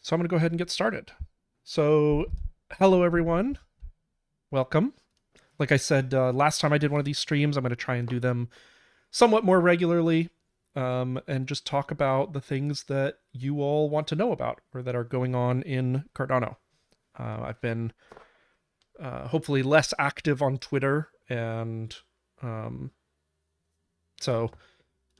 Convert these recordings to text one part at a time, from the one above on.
So I'm going to go ahead and get started. So hello, everyone. Welcome. Like I said, last time I did one of these streams, I'm going to try and do them somewhat more regularly and just talk about the things that you all want to know about or that are going on in Cardano. I've been hopefully less active on Twitter, and so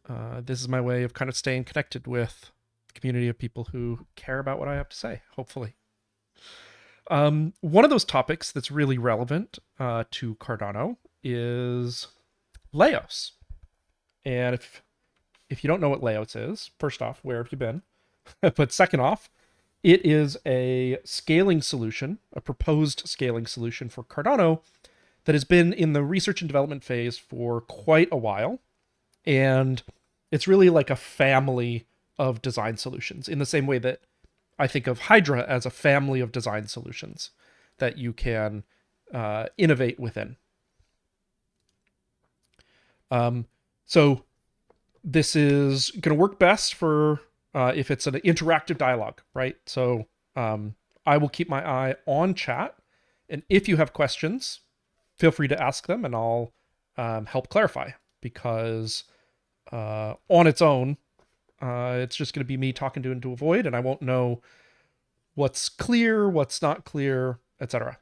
this is my way of kind of staying connected with the community of people who care about what I have to say, hopefully. One of those topics that's really relevant to Cardano is Leios. And if you don't know what Leios is, first off, where have you been? But second off, it is a scaling solution, a proposed scaling solution for Cardano that has been in the research and development phase for quite a while. And it's really like a family of design solutions in the same way that I think of Hydra as a family of design solutions that you can innovate within. So this is going to work best for if it's an interactive dialogue, right? So I will keep my eye on chat, and if you have questions, feel free to ask them, and I'll help clarify, because on its own, it's just going to be me talking into a void, and I won't know what's clear, what's not clear, etc.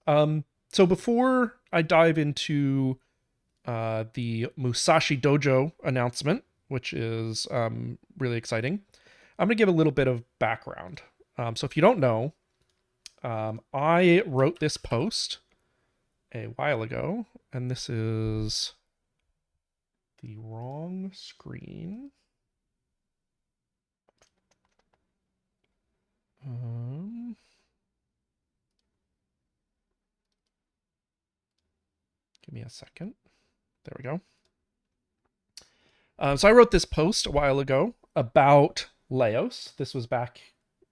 So before I dive into the Musashi Dojo announcement, which is really exciting, I'm going to give a little bit of background. So if you don't know, I wrote this post a while ago, and this is the wrong screen. Give me a second. There we go. So I wrote this post a while ago about Leios. This was back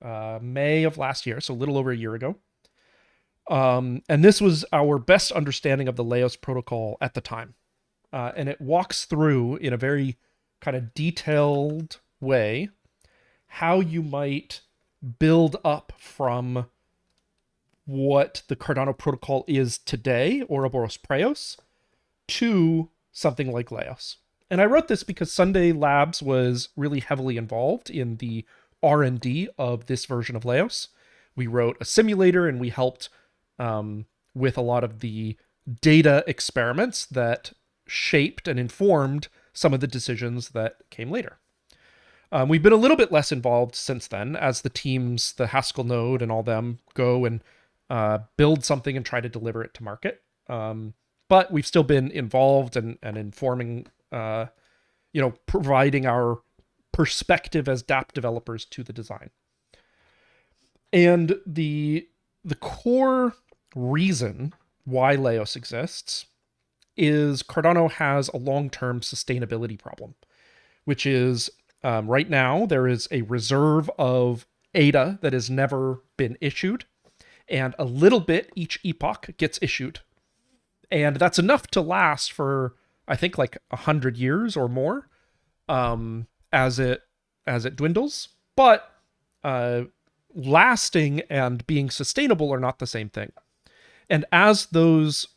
May of last year, so a little over a year ago. And this was our best understanding of the Leios protocol at the time. And it walks through in a very kind of detailed way how you might build up from what the Cardano protocol is today, Ouroboros Leios, to something like Leios. And I wrote this because Sundae Labs was really heavily involved in the R&D of this version of Leios. We wrote a simulator, and we helped with a lot of the data experiments that shaped and informed some of the decisions that came later. We've been a little bit less involved since then, as the teams, the Haskell node and all them, go and build something and try to deliver it to market. But we've still been involved and informing, providing our perspective as dApp developers to the design. And the core reason why Leios exists is Cardano has a long-term sustainability problem, which is right now there is a reserve of ADA that has never been issued, and a little bit each epoch gets issued. And that's enough to last for, I think, like 100 years or more as it dwindles. But lasting and being sustainable are not the same thing. And as those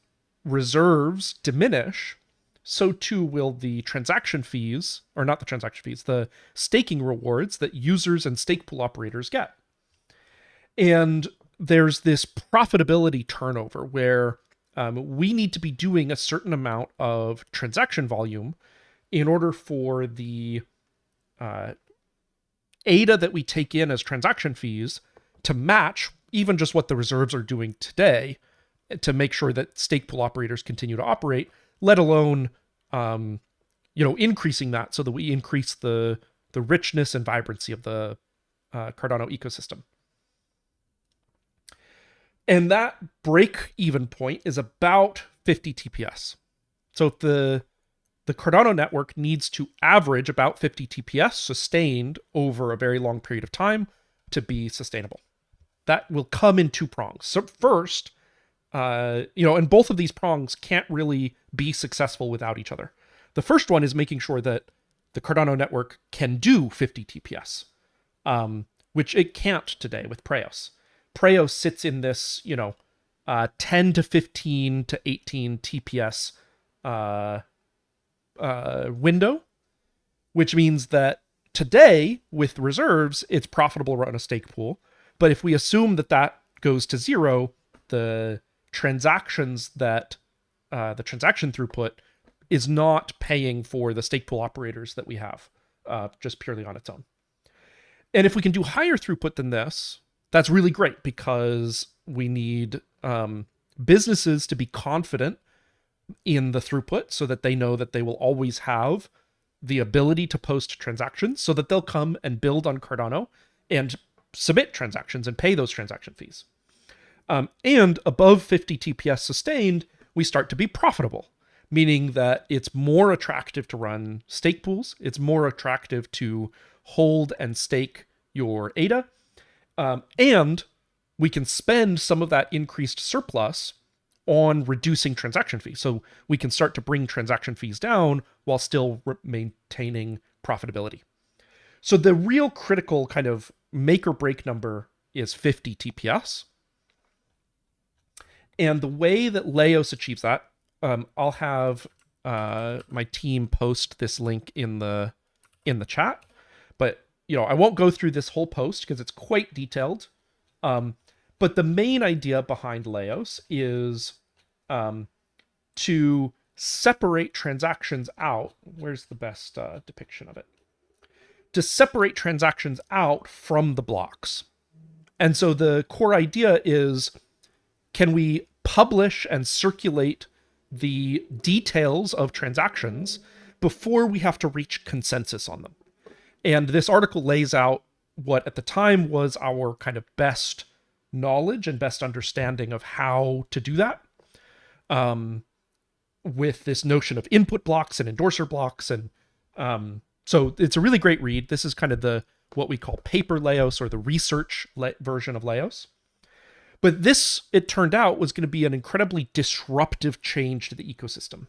reserves diminish, so too will the transaction fees, or not the transaction fees, the staking rewards that users and stake pool operators get. And there's this profitability turnover where we need to be doing a certain amount of transaction volume in order for the ADA that we take in as transaction fees to match even just what the reserves are doing today, to make sure that stake pool operators continue to operate, let alone increasing that so that we increase the richness and vibrancy of the Cardano ecosystem. And that break-even point is about 50 TPS. So if the Cardano network needs to average about 50 TPS sustained over a very long period of time to be sustainable. That will come in two prongs. So first, and both of these prongs can't really be successful without each other. The first one is making sure that the Cardano network can do 50 TPS. which it can't today with Preos. Preos sits in this, 10 to 15 to 18 TPS window, which means that today with reserves, it's profitable to run a stake pool. But if we assume that that goes to zero, the transaction throughput is not paying for the stake pool operators that we have, just purely on its own. And if we can do higher throughput than this, that's really great, because we need businesses to be confident in the throughput so that they know that they will always have the ability to post transactions, so that they'll come and build on Cardano and submit transactions and pay those transaction fees. And above 50 TPS sustained, we start to be profitable, meaning that it's more attractive to run stake pools. It's more attractive to hold and stake your ADA. And we can spend some of that increased surplus on reducing transaction fees. So we can start to bring transaction fees down while still maintaining profitability. So the real critical kind of make or break number is 50 TPS. And the way that Leios achieves that, I'll have my team post this link in the chat, but I won't go through this whole post because it's quite detailed. But the main idea behind Leios is to separate transactions out. Where's the best depiction of it? To separate transactions out from the blocks. And so the core idea is, can we publish and circulate the details of transactions before we have to reach consensus on them? And this article lays out what at the time was our kind of best knowledge and best understanding of how to do that, with this notion of input blocks and endorser blocks. And so it's a really great read. This is kind of what we call paper Leios, or the research version of Leios. But this, it turned out, was going to be an incredibly disruptive change to the ecosystem.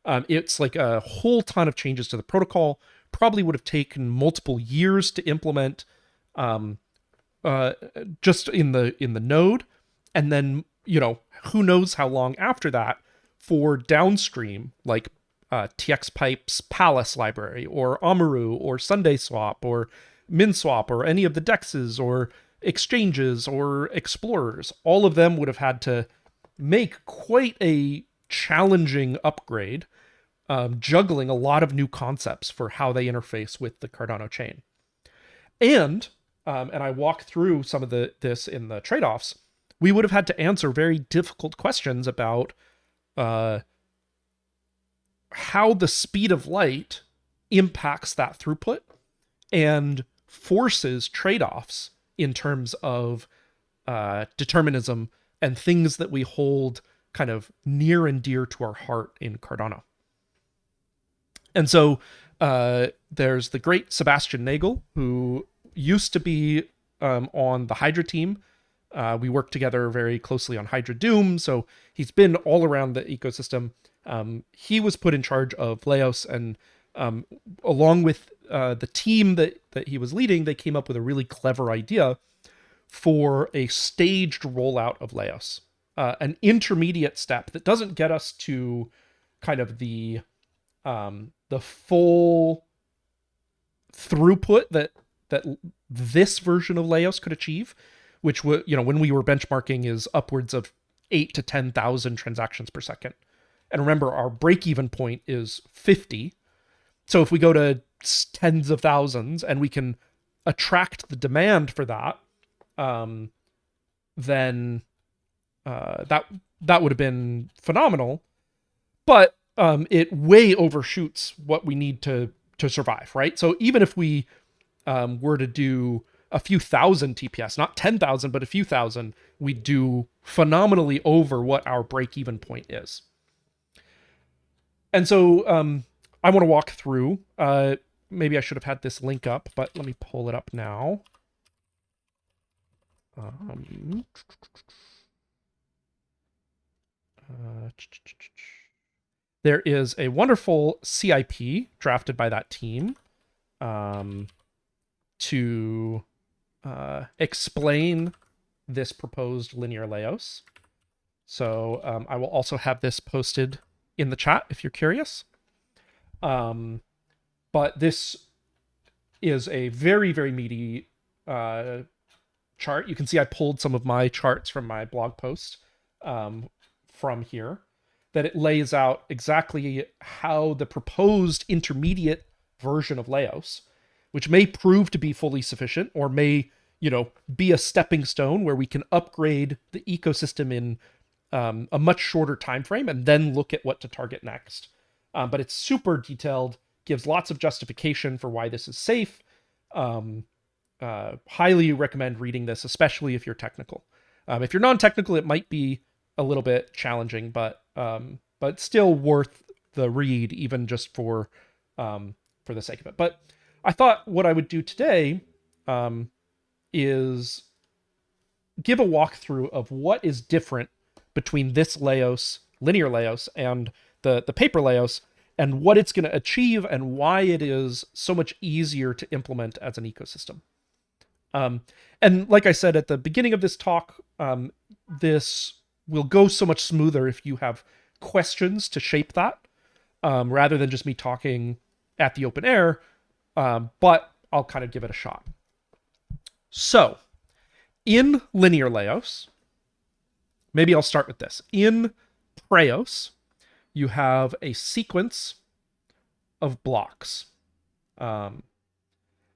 It's like a whole ton of changes to the protocol. Probably would have taken multiple years to implement, just in the node, and then who knows how long after that for downstream, like TX Pipe's Palace library, or Amaru, or SundaeSwap, or MinSwap, or any of the dexes, or exchanges, or explorers. All of them would have had to make quite a challenging upgrade, juggling a lot of new concepts for how they interface with the Cardano chain. And I walk through some of this in the trade-offs, we would have had to answer very difficult questions about how the speed of light impacts that throughput and forces trade-offs in terms of determinism and things that we hold kind of near and dear to our heart in Cardano. And so there's the great Sebastian Nagel, who used to be on the Hydra team. We worked together very closely on Hydra Doom, so he's been all around the ecosystem. He was put in charge of Leios, and along with the team that he was leading, they came up with a really clever idea for a staged rollout of Leios. An intermediate step that doesn't get us to kind of the full throughput that this version of Leios could achieve, which would, when we were benchmarking, is upwards of 8 to 10,000 transactions per second. And remember, our break-even point is 50. So if we go to tens of thousands and we can attract the demand for that, then that would have been phenomenal. But it way overshoots what we need to survive, right? So even if we were to do a few thousand TPS, not 10,000, but a few thousand, we do phenomenally over what our break-even point is. And so I want to walk through, maybe I should have had this link up, but let me pull it up now. There is a wonderful CIP drafted by that team to explain this proposed linear Laos. So I will also have this posted in the chat if you're curious. But this is a very, very meaty chart. You can see I pulled some of my charts from my blog post from here, that it lays out exactly how the proposed intermediate version of Laos, which may prove to be fully sufficient or may, be a stepping stone where we can upgrade the ecosystem in a much shorter time frame and then look at what to target next. But it's super detailed, gives lots of justification for why this is safe. Highly recommend reading this, especially if you're technical. If you're non-technical, it might be a little bit challenging, but still worth the read, even just for the sake of it. But I thought what I would do today is give a walkthrough of what is different between this Laos, linear Laos, and the paper Laos, and what it's going to achieve and why it is so much easier to implement as an ecosystem. And like I said at the beginning of this talk, this will go so much smoother if you have questions to shape that, rather than just me talking at the open air, but I'll kind of give it a shot. So, in linear Laos, maybe I'll start with this. In Preos, you have a sequence of blocks.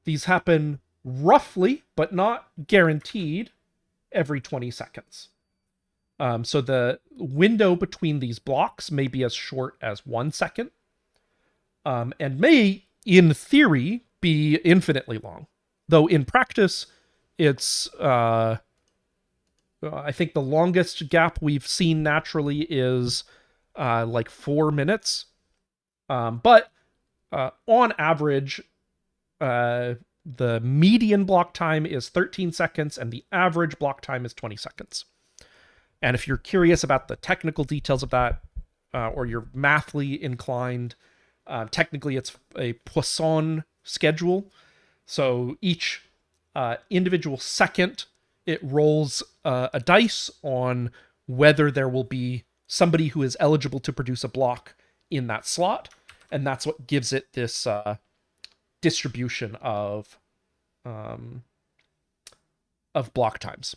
These happen roughly, but not guaranteed, every 20 seconds. So the window between these blocks may be as short as 1 second, and may, in theory, be infinitely long. Though in practice, it's, I think the longest gap we've seen naturally is like 4 minutes. But on average, the median block time is 13 seconds and the average block time is 20 seconds. And if you're curious about the technical details of that, or you're mathly inclined, technically it's a Poisson schedule. So each individual second, it rolls a dice on whether there will be somebody who is eligible to produce a block in that slot. And that's what gives it this distribution of block times.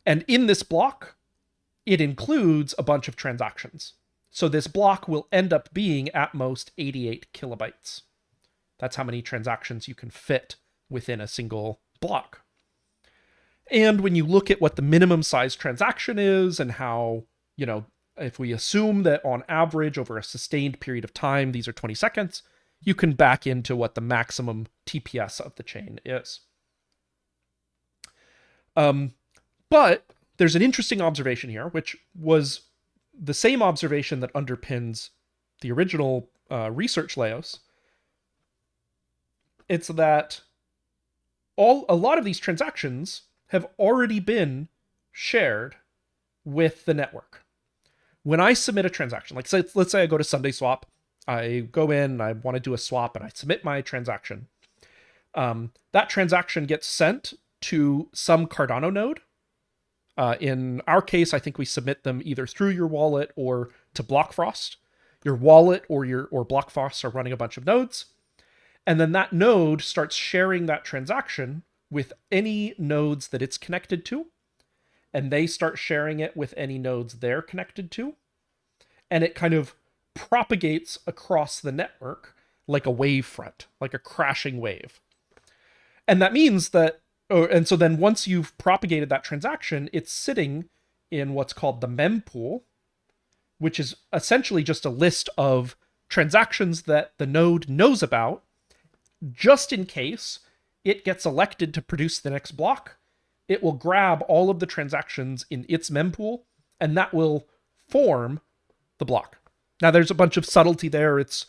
And in this block, it includes a bunch of transactions. So this block will end up being at most 88 kilobytes. That's how many transactions you can fit within a single block. And when you look at what the minimum size transaction is and how, if we assume that on average over a sustained period of time, these are 20 seconds, you can back into what the maximum TPS of the chain is. But there's an interesting observation here, which was the same observation that underpins the original research Laos. It's that a lot of these transactions have already been shared with the network. When I submit a transaction, like let's say I go to SundaeSwap, I go in, I want to do a swap, and I submit my transaction. That transaction gets sent to some Cardano node. In our case, I think we submit them either through your wallet or to Blockfrost. Your wallet or Blockfrost are running a bunch of nodes. And then that node starts sharing that transaction with any nodes that it's connected to. And they start sharing it with any nodes they're connected to. And it kind of propagates across the network like a wave front, like a crashing wave. And that means that, and so then once you've propagated that transaction, it's sitting in what's called the mempool, which is essentially just a list of transactions that the node knows about, just in case it gets elected to produce the next block. It will grab all of the transactions in its mempool, and that will form the block. Now, there's a bunch of subtlety there. It's,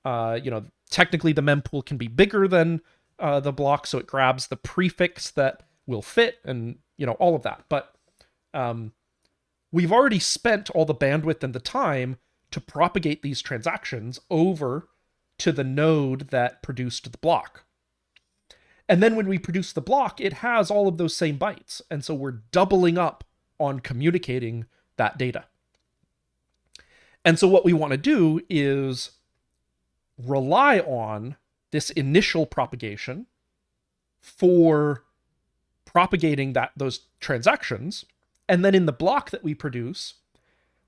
technically the mempool can be bigger than the block, so it grabs the prefix that will fit and, all of that. But we've already spent all the bandwidth and the time to propagate these transactions over to the node that produced the block. And then when we produce the block, it has all of those same bytes. And so we're doubling up on communicating that data. And so what we want to do is rely on this initial propagation for propagating those transactions. And then in the block that we produce,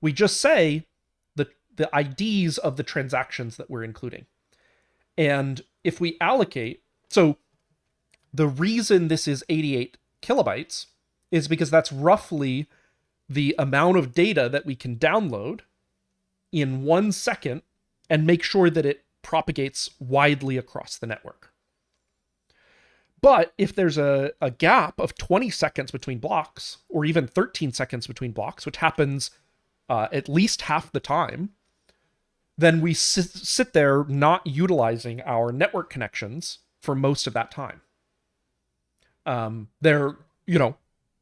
we just say the IDs of the transactions that we're including. And if we allocate, so the reason this is 88 kilobytes is because that's roughly the amount of data that we can download in 1 second and make sure that it propagates widely across the network. But if there's a gap of 20 seconds between blocks, or even 13 seconds between blocks, which happens at least half the time, then we sit there not utilizing our network connections for most of that time.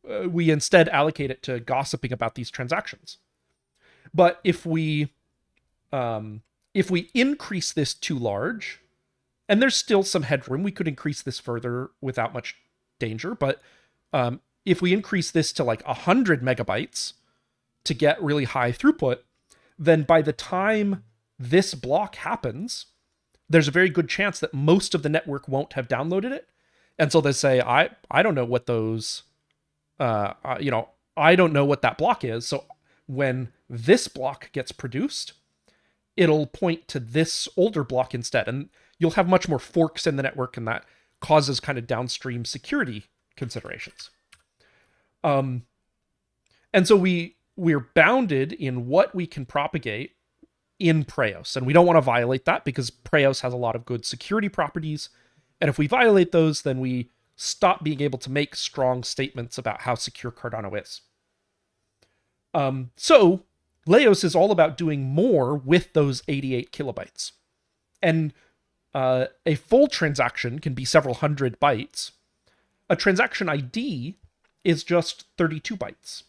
We instead allocate it to gossiping about these transactions. But if we increase this too large, and there's still some headroom, we could increase this further without much danger. But if we increase this to like 100 megabytes to get really high throughput, then by the time this block happens, there's a very good chance that most of the network won't have downloaded it. And so they say, I don't know what those, I don't know what that block is. So when this block gets produced, it'll point to this older block instead. And you'll have much more forks in the network, and that causes kind of downstream security considerations. And so we're bounded in what we can propagate in Preos, and we don't want to violate that because Preos has a lot of good security properties. And if we violate those, then we stop being able to make strong statements about how secure Cardano is. So Leios is all about doing more with those 88 kilobytes. And a full transaction can be several hundred bytes. A transaction ID is just 32 bytes.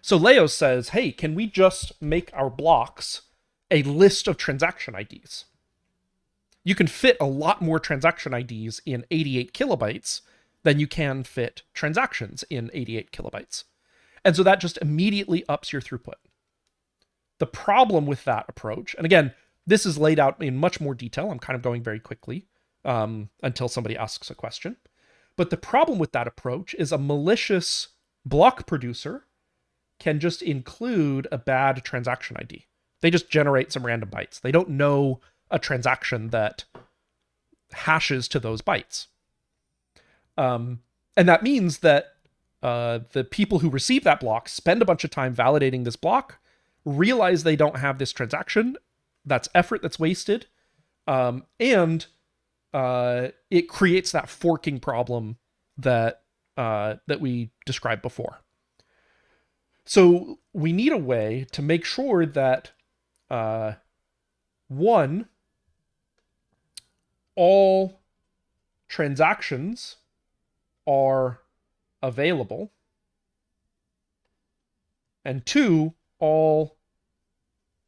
So Leios says, hey, can we just make our blocks a list of transaction IDs? You can fit a lot more transaction IDs in 88 kilobytes than you can fit transactions in 88 kilobytes. And so that just immediately ups your throughput. The problem with that approach, and again, this is laid out in much more detail. I'm kind of going very quickly until somebody asks a question. But the problem with that approach is a malicious block producer can just include a bad transaction ID. They just generate some random bytes. They don't know a transaction that hashes to those bytes. And that means that the people who receive that block spend a bunch of time validating this block, realize they don't have this transaction. That's effort that's wasted. And it creates that forking problem that we described before. So we need a way to make sure that, one, all transactions are available, and two, all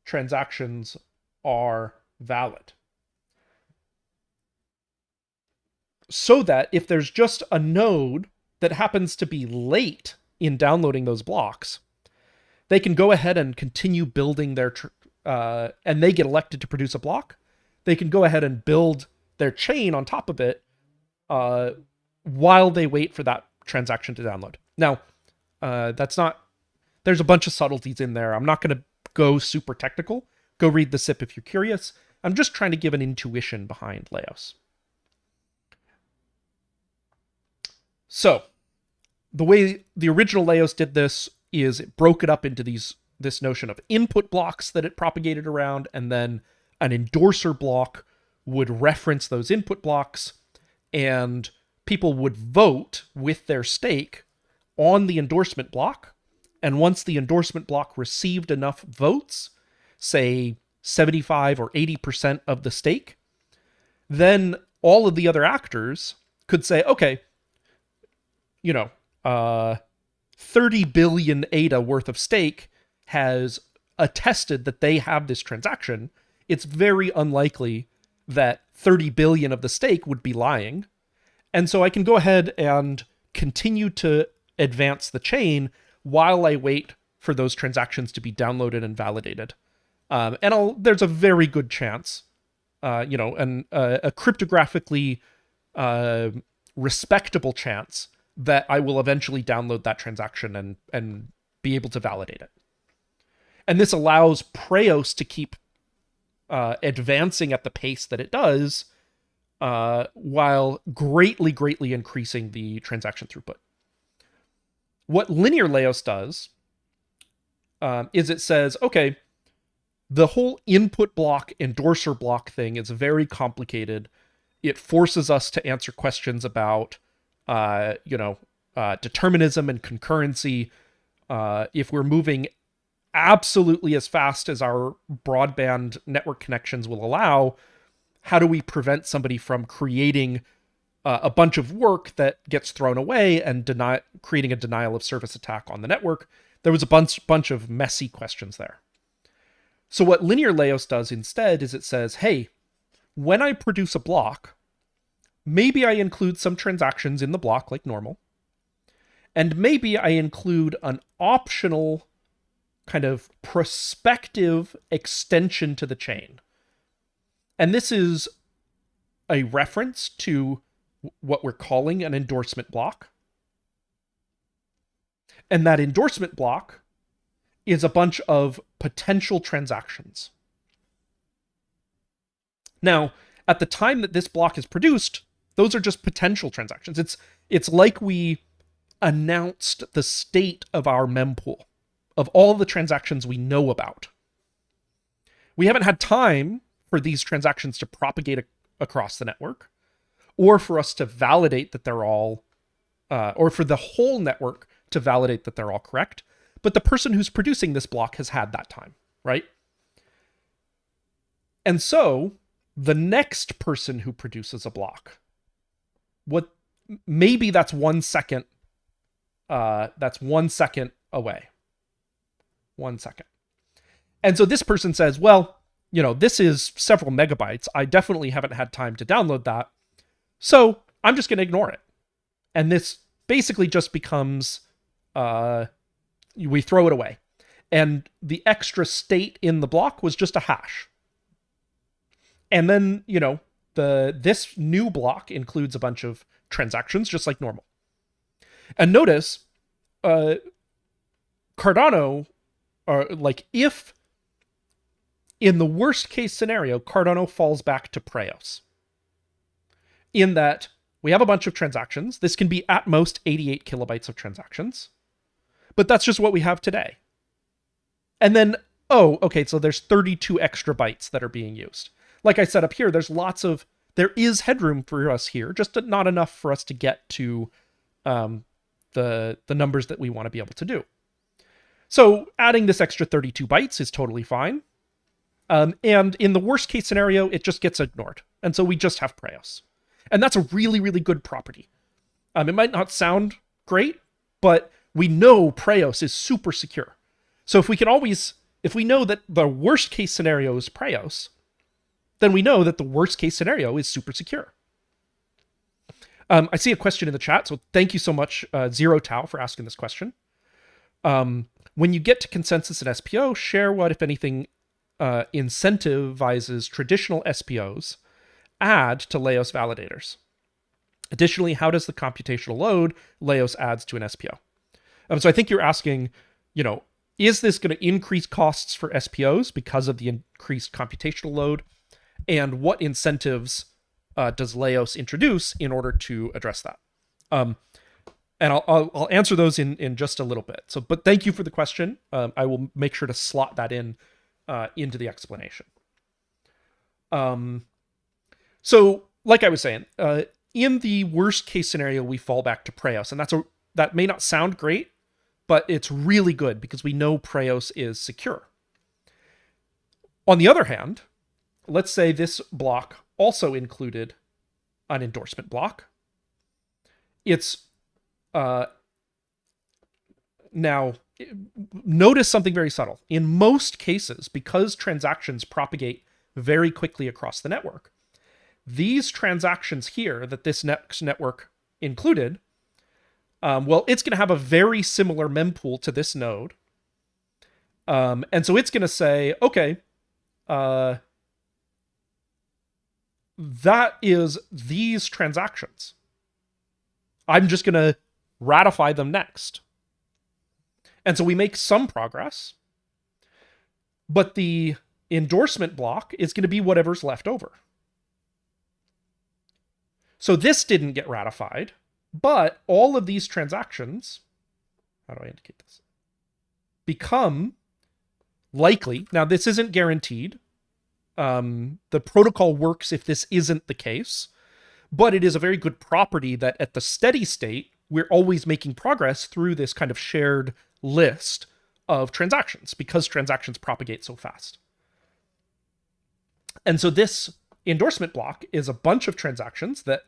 transactions are valid. So that if there's just a node that happens to be late in downloading those blocks, they can go ahead and continue building their, and they get elected to produce a block. They can go ahead and build their chain on top of it while they wait for that transaction to download. Now, there's a bunch of subtleties in there. I'm not going to go super technical. Go read the SIP if you're curious. I'm just trying to give an intuition behind Leios. So, the way the original Leios did this is it broke it up into this notion of input blocks that it propagated around, and then an endorser block would reference those input blocks, and people would vote with their stake on the endorsement block. And once the endorsement block received enough votes, say 75 or 80% of the stake, then all of the other actors could say, okay, 30 billion ADA worth of stake has attested that they have this transaction. It's very unlikely that 30 billion of the stake would be lying. And so I can go ahead and continue to advance the chain while I wait for those transactions to be downloaded and validated. There's a very good chance, a cryptographically respectable chance that I will eventually download that transaction and be able to validate it. And this allows Preos to keep advancing at the pace that it does, while greatly, greatly increasing the transaction throughput. What linear Leios does is it says, okay, the whole input block, endorser block thing is very complicated. It forces us to answer questions about, determinism and concurrency. If we're moving absolutely as fast as our broadband network connections will allow, how do we prevent somebody from creating a bunch of work that gets thrown away and creating a denial of service attack on the network? There was a bunch of messy questions there. So what linear Leios does instead is it says, hey, when I produce a block, maybe I include some transactions in the block like normal, and maybe I include an optional kind of prospective extension to the chain. And this is a reference to what we're calling an endorsement block. And that endorsement block is a bunch of potential transactions. Now, at the time that this block is produced, those are just potential transactions. It's like we announced the state of our mempool, of all the transactions we know about. We haven't had time for these transactions to propagate across the network, or for us to validate that they're all, or for the whole network to validate that they're all correct. But the person who's producing this block has had that time, right? And so the next person who produces a block, maybe that's 1 second. That's 1 second away. 1 second. And so this person says, well, this is several megabytes. I definitely haven't had time to download that. So I'm just going to ignore it. And this basically just becomes, we throw it away. And the extra state in the block was just a hash. And then, this new block includes a bunch of transactions, just like normal. And notice, Cardano, if in the worst case scenario, Cardano falls back to Preos, in that we have a bunch of transactions. This can be at most 88 kilobytes of transactions, but that's just what we have today. And then, so there's 32 extra bytes that are being used. Like I said up here, there is headroom for us here, just not enough for us to get to the numbers that we want to be able to do. So adding this extra 32 bytes is totally fine. And in the worst case scenario, it just gets ignored. And so we just have Preos. And that's a really, really good property. It might not sound great, but we know Preos is super secure. So if we know that the worst case scenario is Preos, then we know that the worst case scenario is super secure. I see a question in the chat, so thank you so much, Zero Tau, for asking this question. When you get to consensus and SPO, share what, if anything, incentivizes traditional SPOs add to Leios validators. Additionally, how does the computational load Leios adds to an SPO? So I think you're asking, is this going to increase costs for SPOs because of the increased computational load? And what incentives does Leios introduce in order to address that? And I'll answer those in just a little bit. But thank you for the question. I will make sure to slot that into the explanation. So, like I was saying, in the worst case scenario, we fall back to Preos, and that may not sound great, but it's really good because we know Preos is secure. On the other hand, let's say this block also included an endorsement block. It's now, notice something very subtle. In most cases, because transactions propagate very quickly across the network, these transactions here that this next network included, well, it's going to have a very similar mempool to this node. And so it's going to say, okay, that is these transactions. I'm just going to ratify them next. And so we make some progress, but the endorsement block is going to be whatever's left over. So this didn't get ratified, but all of these transactions, how do I indicate this? Become likely. Now, this isn't guaranteed. The protocol works if this isn't the case, but it is a very good property that at the steady state, we're always making progress through this kind of shared list of transactions because transactions propagate so fast. And so this endorsement block is a bunch of transactions that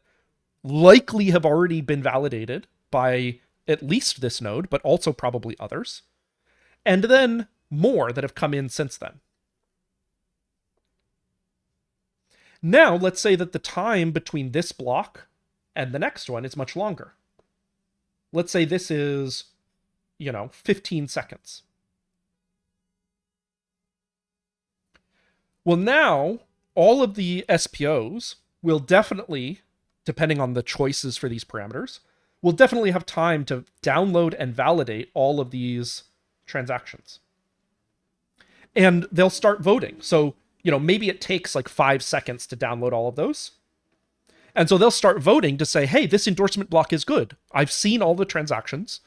likely have already been validated by at least this node, but also probably others. And then more that have come in since then. Now, let's say that the time between this block and the next one is much longer. Let's say this is, 15 seconds. Well, now all of the SPOs will definitely, depending on the choices for these parameters, will definitely have time to download and validate all of these transactions. And they'll start voting. So, maybe it takes like 5 seconds to download all of those. And so they'll start voting to say, hey, this endorsement block is good. I've seen all the transactions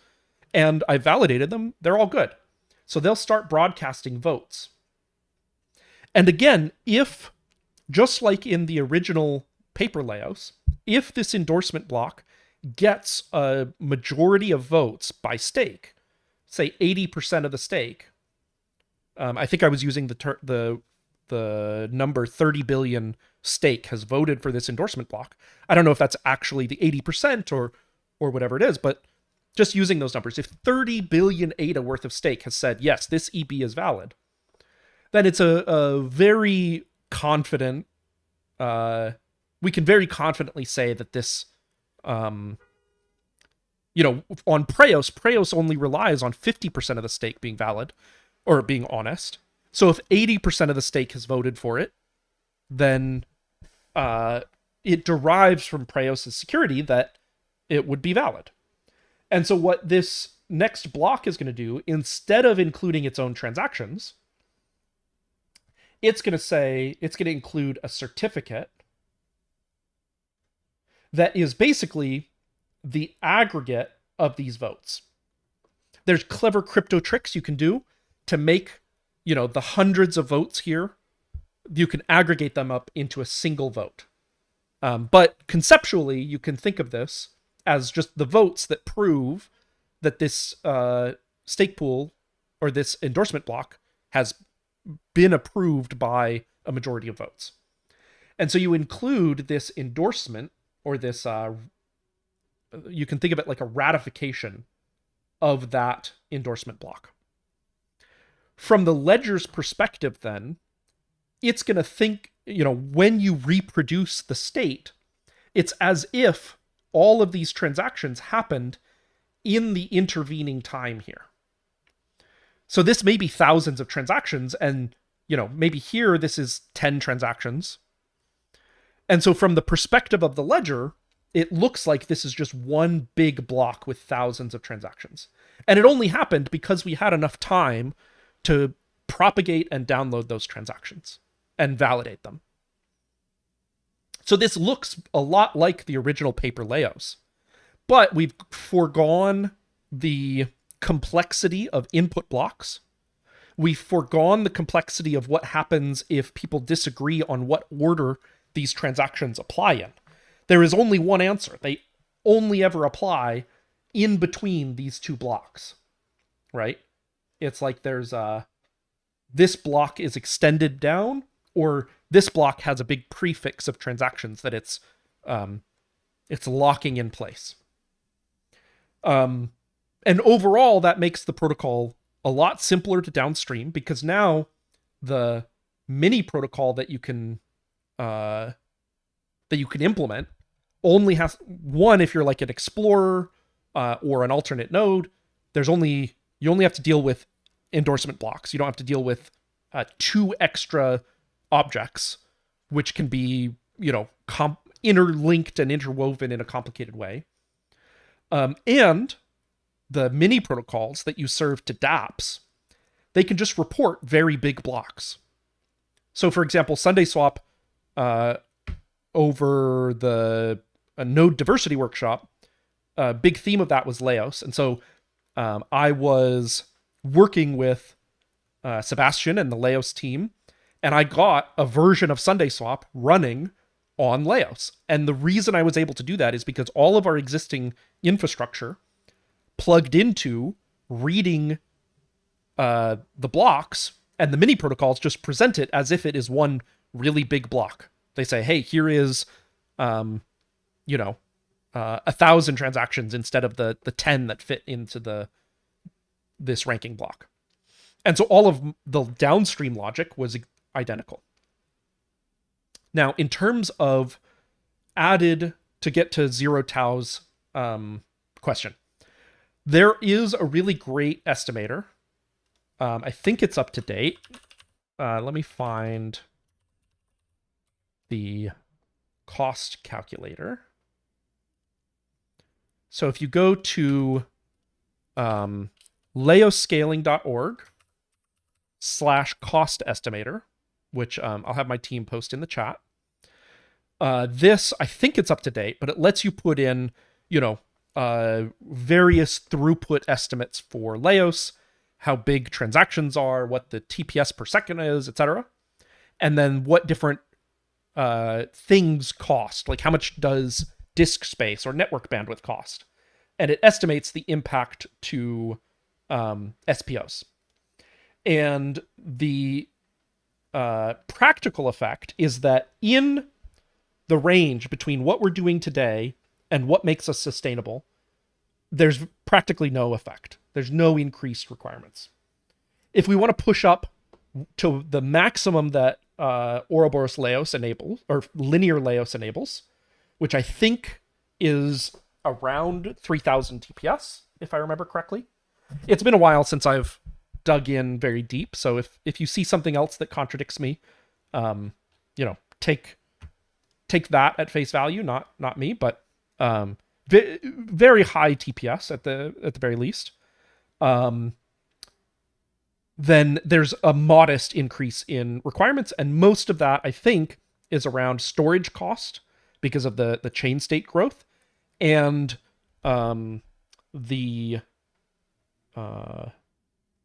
and I've validated them. They're all good. So they'll start broadcasting votes. And again, if, just like in the original paper Leios, if this endorsement block gets a majority of votes by stake, say 80% of the stake, I think I was using the number 30 billion stake has voted for this endorsement block. I don't know if that's actually the 80% or whatever it is, but just using those numbers, if 30 billion ADA worth of stake has said, yes, this EB is valid, then it's a very confident, we can very confidently say that this, on Preos only relies on 50% of the stake being valid or being honest. So if 80% of the stake has voted for it, then it derives from Preos' security that it would be valid. And so what this next block is going to do, instead of including its own transactions, it's going to say, it's going to include a certificate that is basically the aggregate of these votes. There's clever crypto tricks you can do to make, the hundreds of votes here, you can aggregate them up into a single vote. But conceptually, you can think of this as just the votes that prove that this stake pool or this endorsement block has been approved by a majority of votes. And so you include this endorsement or this, you can think of it like a ratification of that endorsement block. From the ledger's perspective, then, it's going to think, when you reproduce the state, it's as if all of these transactions happened in the intervening time here. So this may be thousands of transactions, and, maybe here this is 10 transactions. And so from the perspective of the ledger, it looks like this is just one big block with thousands of transactions. And it only happened because we had enough time to propagate and download those transactions and validate them. So this looks a lot like the original paper Leios, but we've foregone the complexity of input blocks. We've foregone the complexity of what happens if people disagree on what order these transactions apply in. There is only one answer. They only ever apply in between these two blocks, right? It's like there's this block is extended down, or this block has a big prefix of transactions that it's locking in place. And overall, that makes the protocol a lot simpler to downstream, because now the mini protocol that you can that you can implement only has one. If you're like an explorer or an alternate node, you only have to deal with endorsement blocks. You don't have to deal with 2 extra objects, which can be, interlinked and interwoven in a complicated way. And the mini protocols that you serve to dApps, they can just report very big blocks. So, for example, SundaeSwap over the node diversity workshop, a big theme of that was Leios. And so I was working with Sebastian and the Leios team, and I got a version of SundaeSwap running on Leios. And the reason I was able to do that is because all of our existing infrastructure plugged into reading the blocks, and the mini protocols just present it as if it is one really big block. They say, hey, here is, 1,000 transactions instead of the 10 that fit into this ranking block. And so all of the downstream logic was identical. Now, in terms of added to get to Zero Tau's question, there is a really great estimator. I think it's up to date. Let me find the cost calculator. So if you go to leosscaling.org/cost estimator, which I'll have my team post in the chat. This, I think it's up to date, but it lets you put in, various throughput estimates for Leios, how big transactions are, what the TPS per second is, etc. And then what different things cost, like how much does disk space or network bandwidth cost. And it estimates the impact to SPOs. And the practical effect is that in the range between what we're doing today and what makes us sustainable, there's practically no effect. There's no increased requirements. If we want to push up to the maximum that Ouroboros Leios enables, or linear Leios enables, which I think is around 3,000 TPS, if I remember correctly. It's been a while since I've dug in very deep, so if you see something else that contradicts me, take that at face value, not me, but very high TPS at the very least. Then there's a modest increase in requirements, and most of that, I think, is around storage cost because of the chain state growth, and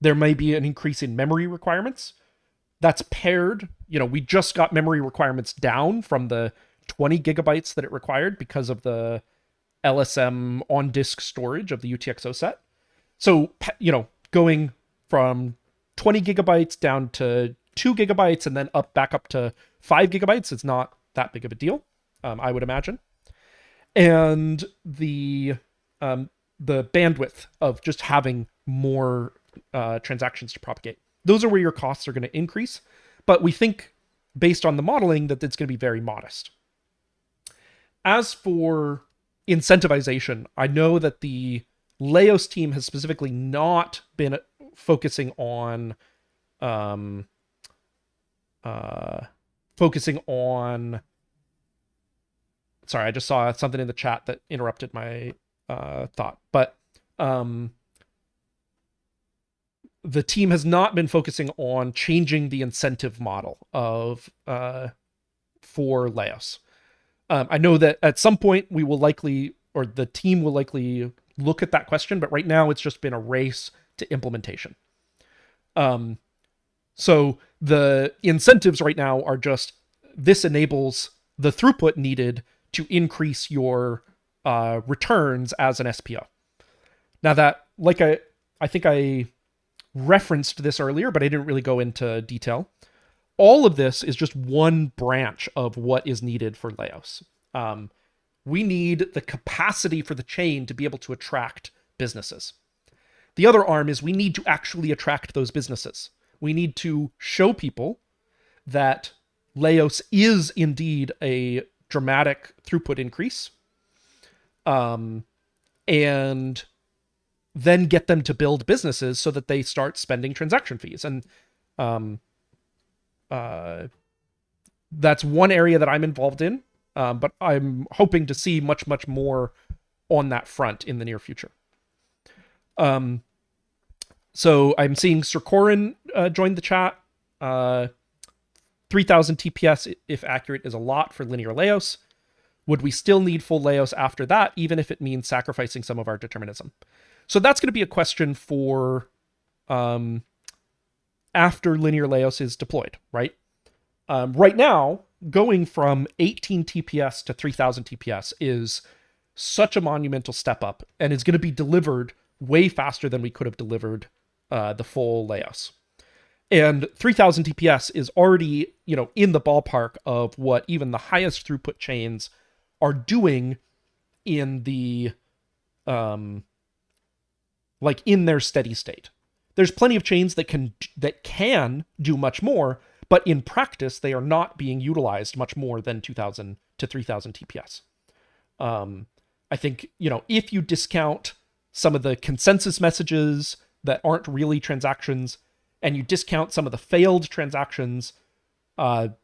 there may be an increase in memory requirements. That's paired, we just got memory requirements down from the 20 gigabytes that it required because of the LSM on-disk storage of the UTXO set. So, going from 20 gigabytes down to 2 gigabytes and then back up to 5 gigabytes is not that big of a deal, I would imagine. And the bandwidth of just having more transactions to propagate. Those are where your costs are going to increase. But we think, based on the modeling, that it's going to be very modest. As for incentivization, I know that the Leios team has specifically not been focusing on sorry, I just saw something in the chat that interrupted my thought. But the team has not been focusing on changing the incentive model for Leios. I know that at some point we will likely, or the team will likely look at that question, but right now it's just been a race to implementation. So the incentives right now are just, this enables the throughput needed to increase your returns as an SPO. Now that, like I think I referenced this earlier, but I didn't really go into detail. All of this is just one branch of what is needed for Leios. We need the capacity for the chain to be able to attract businesses. The other arm is we need to actually attract those businesses. We need to show people that Leios is indeed a dramatic throughput increase, and then get them to build businesses so that they start spending transaction fees. And that's one area that I'm involved in, but I'm hoping to see much, much more on that front in the near future. So I'm seeing Sir Corin join the chat. 3,000 TPS, if accurate, is a lot for linear Leios. Would we still need full Leios after that, even if it means sacrificing some of our determinism? So that's going to be a question for after linear Leios is deployed, right? Right now, going from 18 TPS to 3,000 TPS is such a monumental step up, and is going to be delivered way faster than we could have delivered the full Leios. And 3,000 TPS is already, in the ballpark of what even the highest throughput chains are doing in the, in their steady state. There's plenty of chains that can do much more, but in practice, they are not being utilized much more than 2,000 to 3,000 TPS. I think, if you discount some of the consensus messages that aren't really transactions, and you discount some of the failed transactions, Solana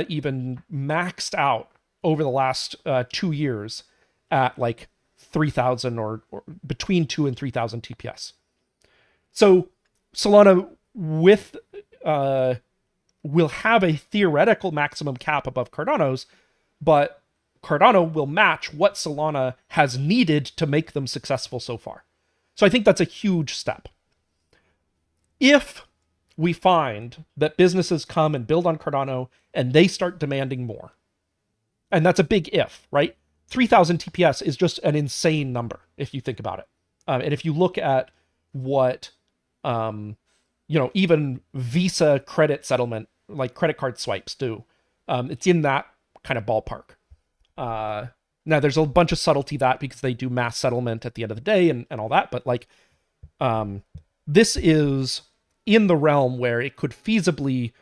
even maxed out over the last 2 years at like 3,000 or between 2 and 3,000 TPS. So Solana will have a theoretical maximum cap above Cardano's, but Cardano will match what Solana has needed to make them successful so far. So I think that's a huge step. If we find that businesses come and build on Cardano and they start demanding more, and that's a big if, right? 3,000 TPS is just an insane number if you think about it. And if you look at what, even Visa credit settlement, like credit card swipes do, it's in that kind of ballpark. Now, there's a bunch of subtlety that because they do mass settlement at the end of the day and all that, but this is in the realm where it could feasibly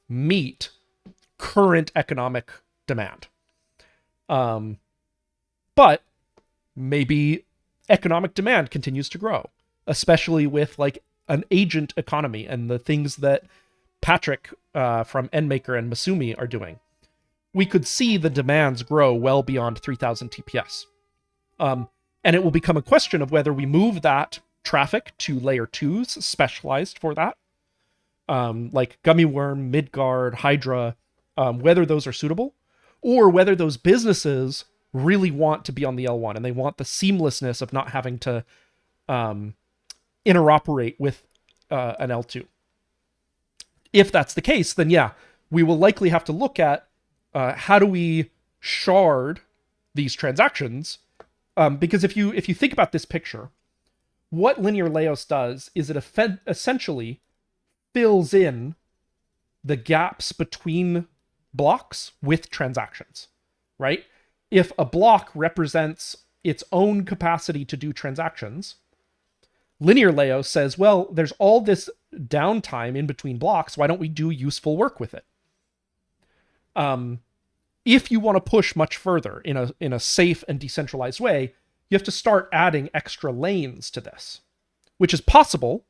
meet current economic demand. But maybe economic demand continues to grow, especially with an agent economy and the things that Patrick from Endmaker and Masumi are doing. We could see the demands grow well beyond 3,000 TPS. And it will become a question of whether we move that traffic to layer 2s specialized for that, like Gummy-Worm, Midgard, Hydra, whether those are suitable, or whether those businesses really want to be on the L1 and they want the seamlessness of not having to interoperate with an L2. If that's the case, then yeah, we will likely have to look at how do we shard these transactions? Because if you think about this picture, what linear Leios does is it essentially fills in the gaps between blocks with transactions, right? If a block represents its own capacity to do transactions, linear Leios says, well, there's all this downtime in between blocks. Why don't we do useful work with it? If you want to push much further in a safe and decentralized way, you have to start adding extra lanes to this, which is possible,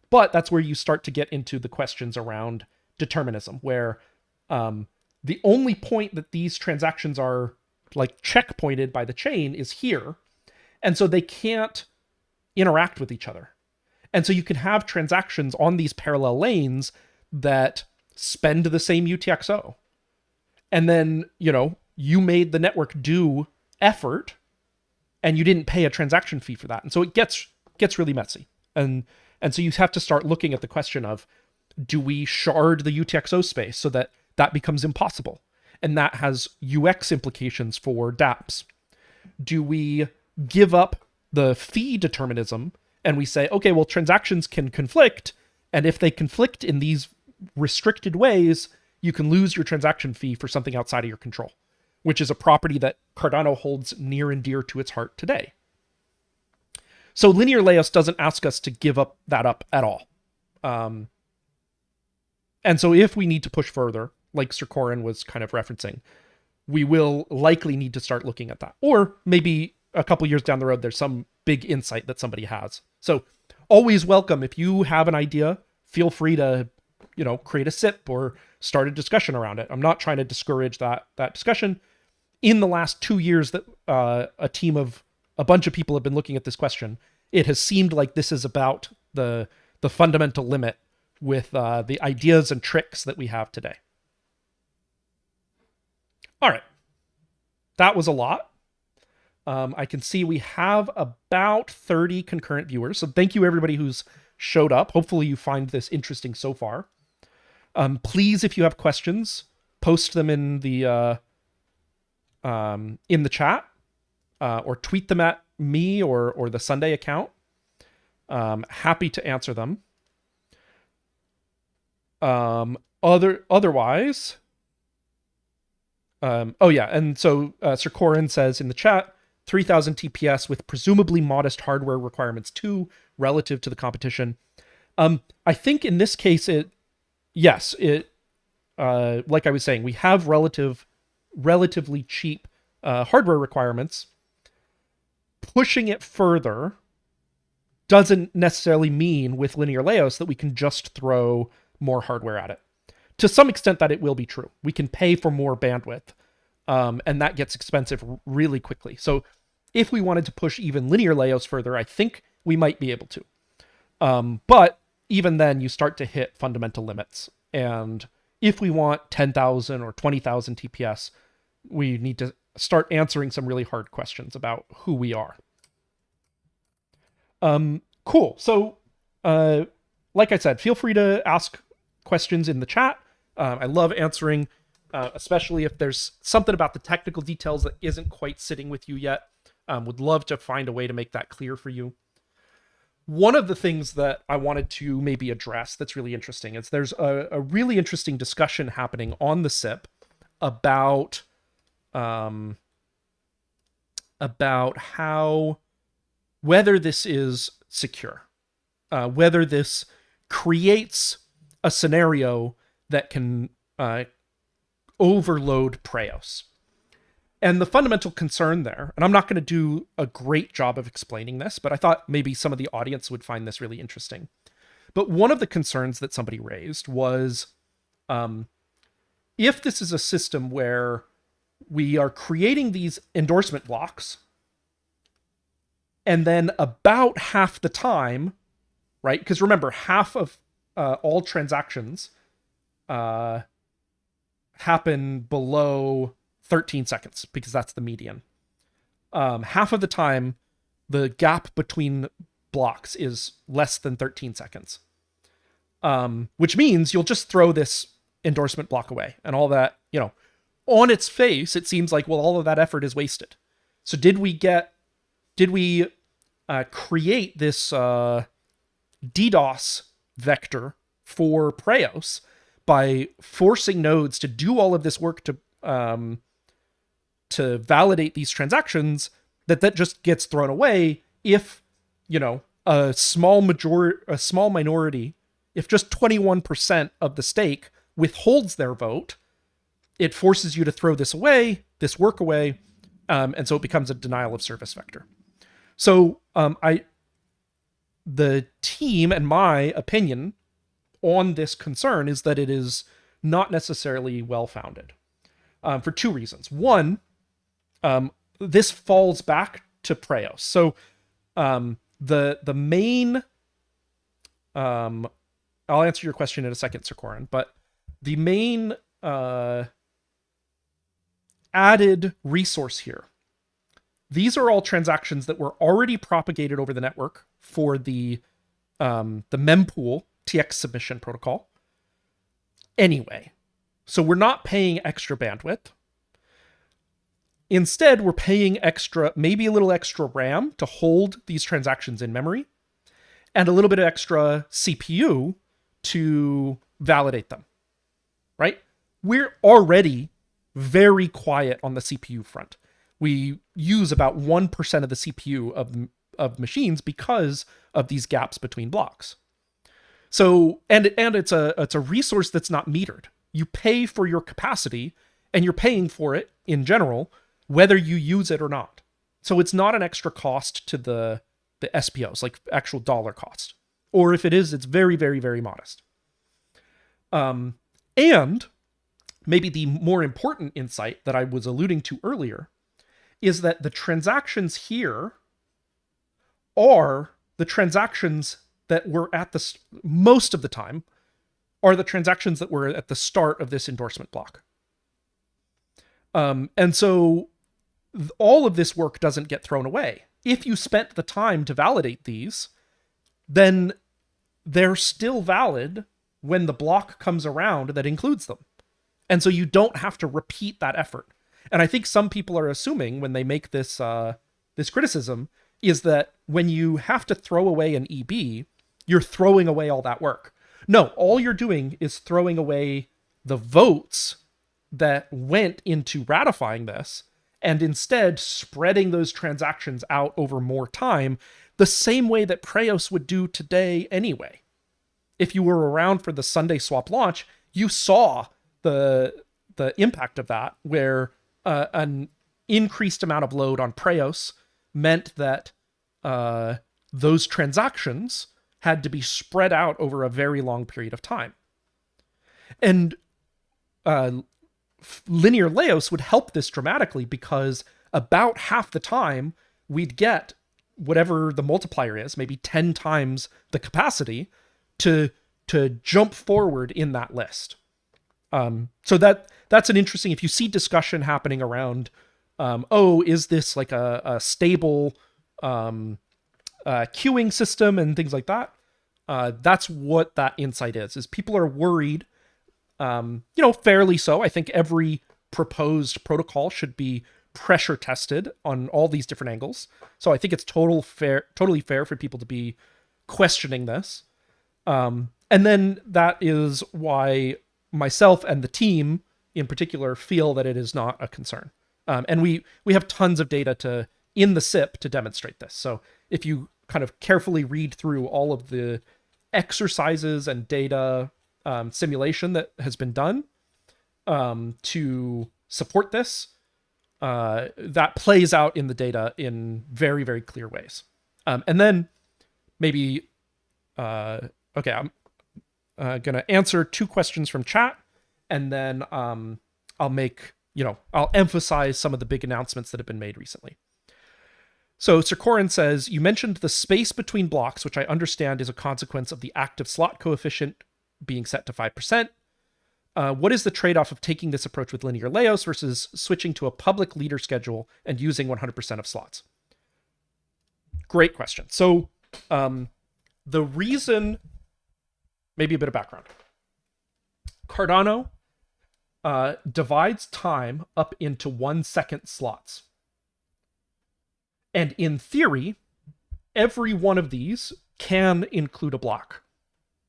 but that's where you start to get into the questions around determinism, where the only point that these transactions are checkpointed by the chain is here, and so they can't interact with each other. And so you can have transactions on these parallel lanes that spend the same UTXO. And then, you made the network do effort and you didn't pay a transaction fee for that. And so it gets really messy. And so you have to start looking at the question of, do we shard the UTXO space so that that becomes impossible? And that has UX implications for dApps. Do we give up the fee determinism and we say, okay, well, transactions can conflict. And if they conflict in these restricted ways, you can lose your transaction fee for something outside of your control, which is a property that Cardano holds near and dear to its heart today. So linear Leios doesn't ask us to give up that up at all. And so if we need to push further, like Sir Corin was kind of referencing, we will likely need to start looking at that. Or maybe a couple years down the road, there's some big insight that somebody has. So always welcome. If you have an idea, feel free to, create a SIP or start a discussion around it. I'm not trying to discourage that discussion. In the last 2 years that a bunch of people have been looking at this question, it has seemed like this is about the fundamental limit with the ideas and tricks that we have today. All right. That was a lot. I can see we have about 30 concurrent viewers. So thank you everybody who's showed up. Hopefully you find this interesting so far. Please, if you have questions, post them in the chat or tweet them at me or the Sundae account. Happy to answer them. Otherwise, and so Sir Corin says in the chat, 3000 TPS with presumably modest hardware requirements too, relative to the competition. I think in this case, like I was saying, we have relatively cheap hardware requirements. Pushing it further doesn't necessarily mean with linear Leios that we can just throw more hardware at it. To some extent that it will be true. We can pay for more bandwidth, and that gets expensive really quickly. So if we wanted to push even linear Leios further, I think we might be able to. But even then, you start to hit fundamental limits. And if we want 10,000 or 20,000 TPS, we need to start answering some really hard questions about who we are. Cool. So, like I said, feel free to ask questions in the chat. I love answering, especially if there's something about the technical details that isn't quite sitting with you yet. Would love to find a way to make that clear for you. One of the things that I wanted to maybe address that's really interesting is there's a really interesting discussion happening on the SIP about whether this is secure, whether this creates a scenario that can overload Preos. And the fundamental concern there, and I'm not going to do a great job of explaining this, but I thought maybe some of the audience would find this really interesting. But one of the concerns that somebody raised was, if this is a system where we are creating these endorsement blocks, and then about half the time, right? Because remember, half of all transactions happen below 13 seconds because that's the median. Half of the time, the gap between blocks is less than 13 seconds, which means you'll just throw this endorsement block away and all that, on its face, it seems like, well, all of that effort is wasted. So did we create this DDoS vector for Preos by forcing nodes to do all of this work to validate these transactions that just gets thrown away if, a small minority, if just 21% of the stake withholds their vote, it forces you to throw this work away, and so it becomes a denial of service vector. So the team and my opinion on this concern is that it is not necessarily well-founded for two reasons. One, this falls back to Preos. So the main, I'll answer your question in a second, Sir Corin, but the main added resource here, these are all transactions that were already propagated over the network for the mempool TX submission protocol anyway. So we're not paying extra bandwidth. Instead, we're paying maybe a little extra RAM to hold these transactions in memory, and a little bit of extra CPU to validate them, right? We're already very quiet on the CPU front. We use about 1% of the CPU of machines because of these gaps between blocks. So, and it's a resource that's not metered. You pay for your capacity, and you're paying for it in general, whether you use it or not. So it's not an extra cost to the SPOs, like actual dollar cost. Or if it is, it's very, very, very modest. And maybe the more important insight that I was alluding to earlier is that the transactions here are the transactions that were at the, most of the time, are the transactions that were at the start of this endorsement block. And so all of this work doesn't get thrown away. If you spent the time to validate these, then they're still valid when the block comes around that includes them. And so you don't have to repeat that effort. And I think some people are assuming when they make this this criticism is that when you have to throw away an EB, you're throwing away all that work. No, all you're doing is throwing away the votes that went into ratifying this, and instead spreading those transactions out over more time, the same way that Preos would do today anyway. If you were around for the SundaeSwap launch, you saw the impact of that, where an increased amount of load on Preos meant that those transactions had to be spread out over a very long period of time. And linear Leios would help this dramatically, because about half the time we'd get whatever the multiplier is, maybe 10 times the capacity to jump forward in that list. So that's an interesting, if you see discussion happening around, is this like a stable queuing system and things like that? That's what that insight is people are worried, fairly so. I think every proposed protocol should be pressure tested on all these different angles. So I think it's totally fair for people to be questioning this. And then that is why myself and the team in particular feel that it is not a concern. And we have tons of data in the SIP to demonstrate this. So if you kind of carefully read through all of the exercises and data simulation that has been done to support this, that plays out in the data in very, very clear ways. And then maybe, I'm going to answer 2 questions from chat, and then I'll emphasize some of the big announcements that have been made recently. So Sir Corin says, you mentioned the space between blocks, which I understand is a consequence of the active slot coefficient being set to 5%. What is the trade-off of taking this approach with linear Leios versus switching to a public leader schedule and using 100% of slots? Great question. So the reason, maybe a bit of background. Cardano divides time up into 1-second slots. And in theory, every one of these can include a block.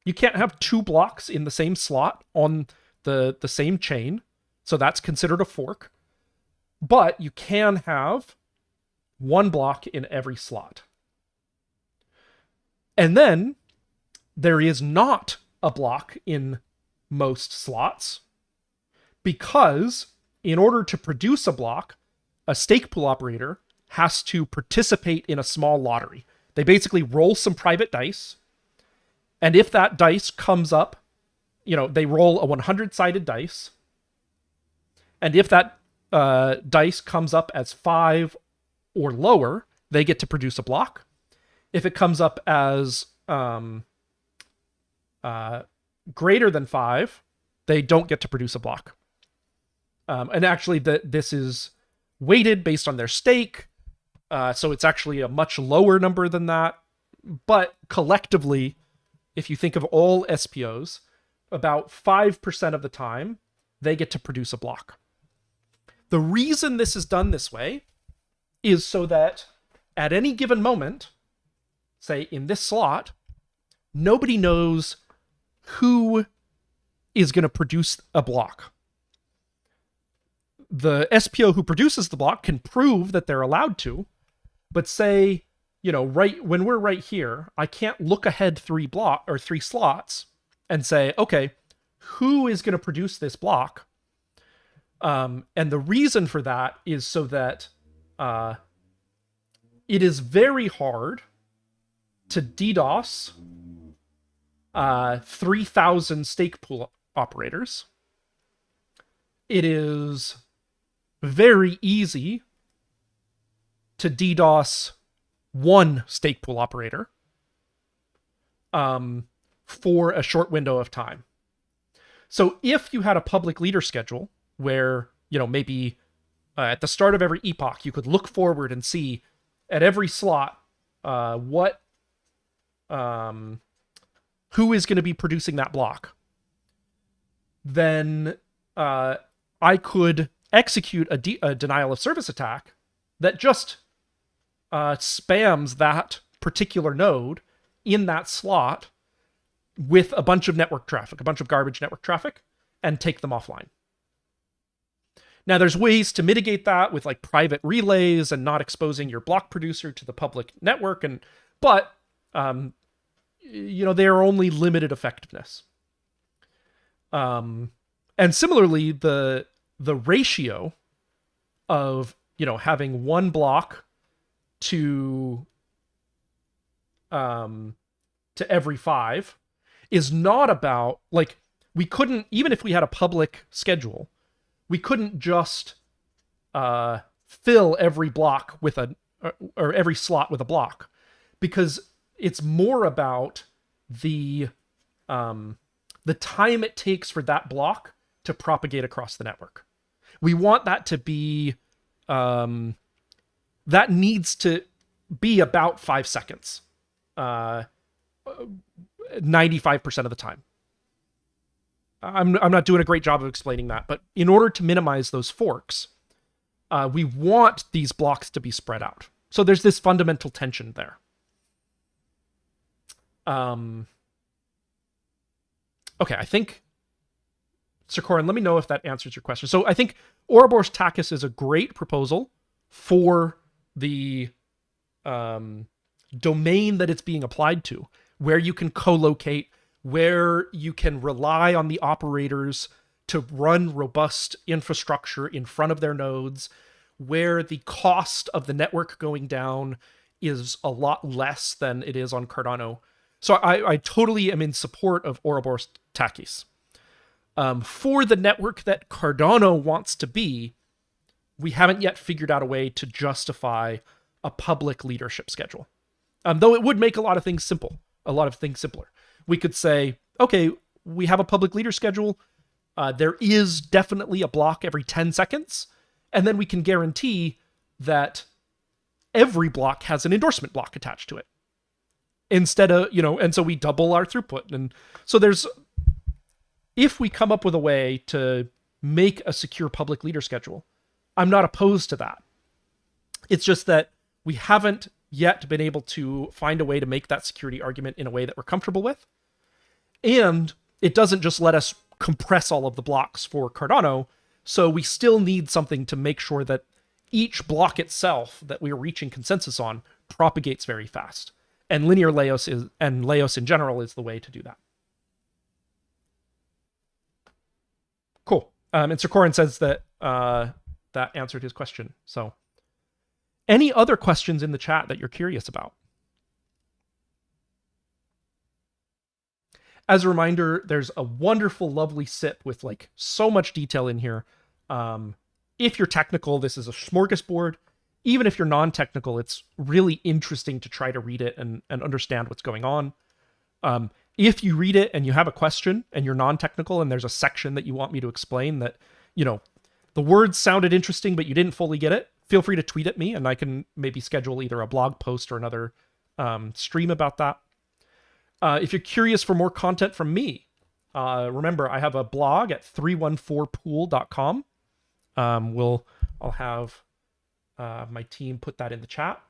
You can't have 2 blocks in the same slot on the same chain, so that's considered a fork. But you can have 1 block in every slot. And then there is not a block in most slots, because in order to produce a block, a stake pool operator has to participate in a small lottery. They basically roll some private dice, and if that dice comes up, they roll a 100-sided dice, and if that dice comes up as 5 or lower, they get to produce a block. If it comes up as greater than 5, they don't get to produce a block. And actually, this is weighted based on their stake, so it's actually a much lower number than that. But collectively, if you think of all SPOs, about 5% of the time, they get to produce a block. The reason this is done this way is so that at any given moment, say in this slot, nobody knows who is going to produce a block. The SPO who produces the block can prove that they're allowed to, but say, right when we're right here, I can't look ahead 3 slots and say, okay, who is going to produce this block? And the reason for that is so that it is very hard to DDoS 3,000 stake pool operators. It is very easy to DDoS one stake pool operator for a short window of time. So if you had a public leader schedule where, maybe at the start of every epoch, you could look forward and see at every slot who is going to be producing that block, then I could execute a denial of service attack that just spams that particular node in that slot with a bunch of network traffic, a bunch of garbage network traffic, and take them offline. Now, there's ways to mitigate that with like private relays and not exposing your block producer to the public network, but they are only limited effectiveness. And similarly, the ratio of having one block to every 5 is not about, like, we couldn't, even if we had a public schedule, we couldn't just fill every block with or every slot with a block, because it's more about the time it takes for that block to propagate across the network. We want that to be that needs to be about 5 seconds 95% of the time. I'm not doing a great job of explaining that, but in order to minimize those forks, we want these blocks to be spread out. So there's this fundamental tension there. Okay, I think, Sir Corin, let me know if that answers your question. So I think Ouroboros Takis is a great proposal for the domain that it's being applied to, where you can co-locate, where you can rely on the operators to run robust infrastructure in front of their nodes, where the cost of the network going down is a lot less than it is on Cardano. So I totally am in support of Ouroboros Takis. For the network that Cardano wants to be, we haven't yet figured out a way to justify a public leadership schedule. Though it would make a lot of things simpler. We could say, okay, we have a public leader schedule. There is definitely a block every 10 seconds. And then we can guarantee that every block has an endorsement block attached to it. Instead of, and so we double our throughput. And so if we come up with a way to make a secure public leader schedule, I'm not opposed to that. It's just that we haven't yet been able to find a way to make that security argument in a way that we're comfortable with. And it doesn't just let us compress all of the blocks for Cardano. So we still need something to make sure that each block itself that we are reaching consensus on propagates very fast. And linear Leios and Leios in general is the way to do that. Cool. And Sir Corin says that that answered his question. So any other questions in the chat that you're curious about? As a reminder, there's a wonderful, lovely SIP with like so much detail in here. If you're technical, this is a smorgasbord. Even if you're non-technical, it's really interesting to try to read it and understand what's going on. If you read it and you have a question and you're non-technical and there's a section that you want me to explain that, the words sounded interesting, but you didn't fully get it, feel free to tweet at me and I can maybe schedule either a blog post or another stream about that. If you're curious for more content from me, remember I have a blog at 314pool.com. I'll have my team put that in the chat.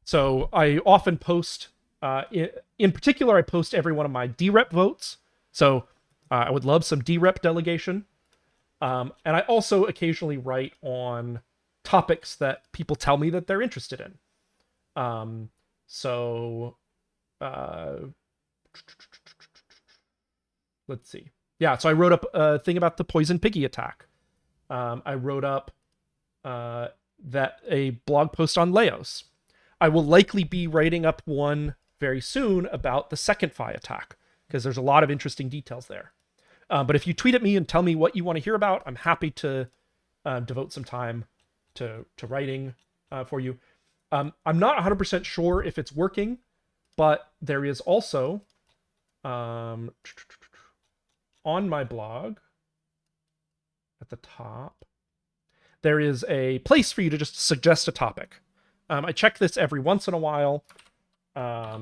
So I often post, in particular, I post every one of my DREP votes. So I would love some DREP delegation. And I also occasionally write on topics that people tell me that they're interested in. Let's see. Yeah, so I wrote up a thing about the poison piggy attack. I wrote up that a blog post on Leios. I will likely be writing up one very soon about the second Phi attack because there's a lot of interesting details there. But if you tweet at me and tell me what you want to hear about, I'm happy to devote some time to writing for you. I'm not 100% sure if it's working, but there is also on my blog at the top, there is a place for you to just suggest a topic. I check this every once in a while. Let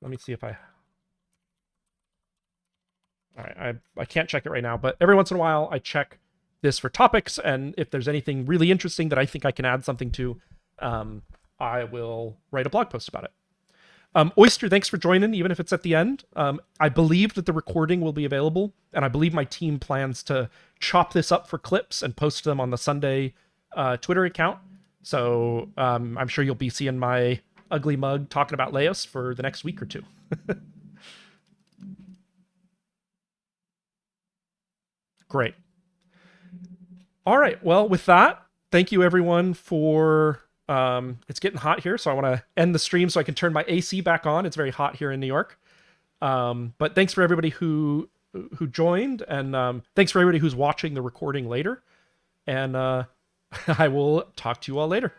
me see if I... All right, I can't check it right now, but every once in a while I check this for topics, and if there's anything really interesting that I think I can add something to, I will write a blog post about it. Oyster, thanks for joining, even if it's at the end. I believe that the recording will be available, and I believe my team plans to chop this up for clips and post them on the Sunday Twitter account. So I'm sure you'll be seeing my ugly mug talking about Leios for the next week or two. Great. All right. Well, with that, thank you everyone for... it's getting hot here, so I want to end the stream so I can turn my AC back on. It's very hot here in New York. But thanks for everybody who joined, and thanks for everybody who's watching the recording later. And I will talk to you all later.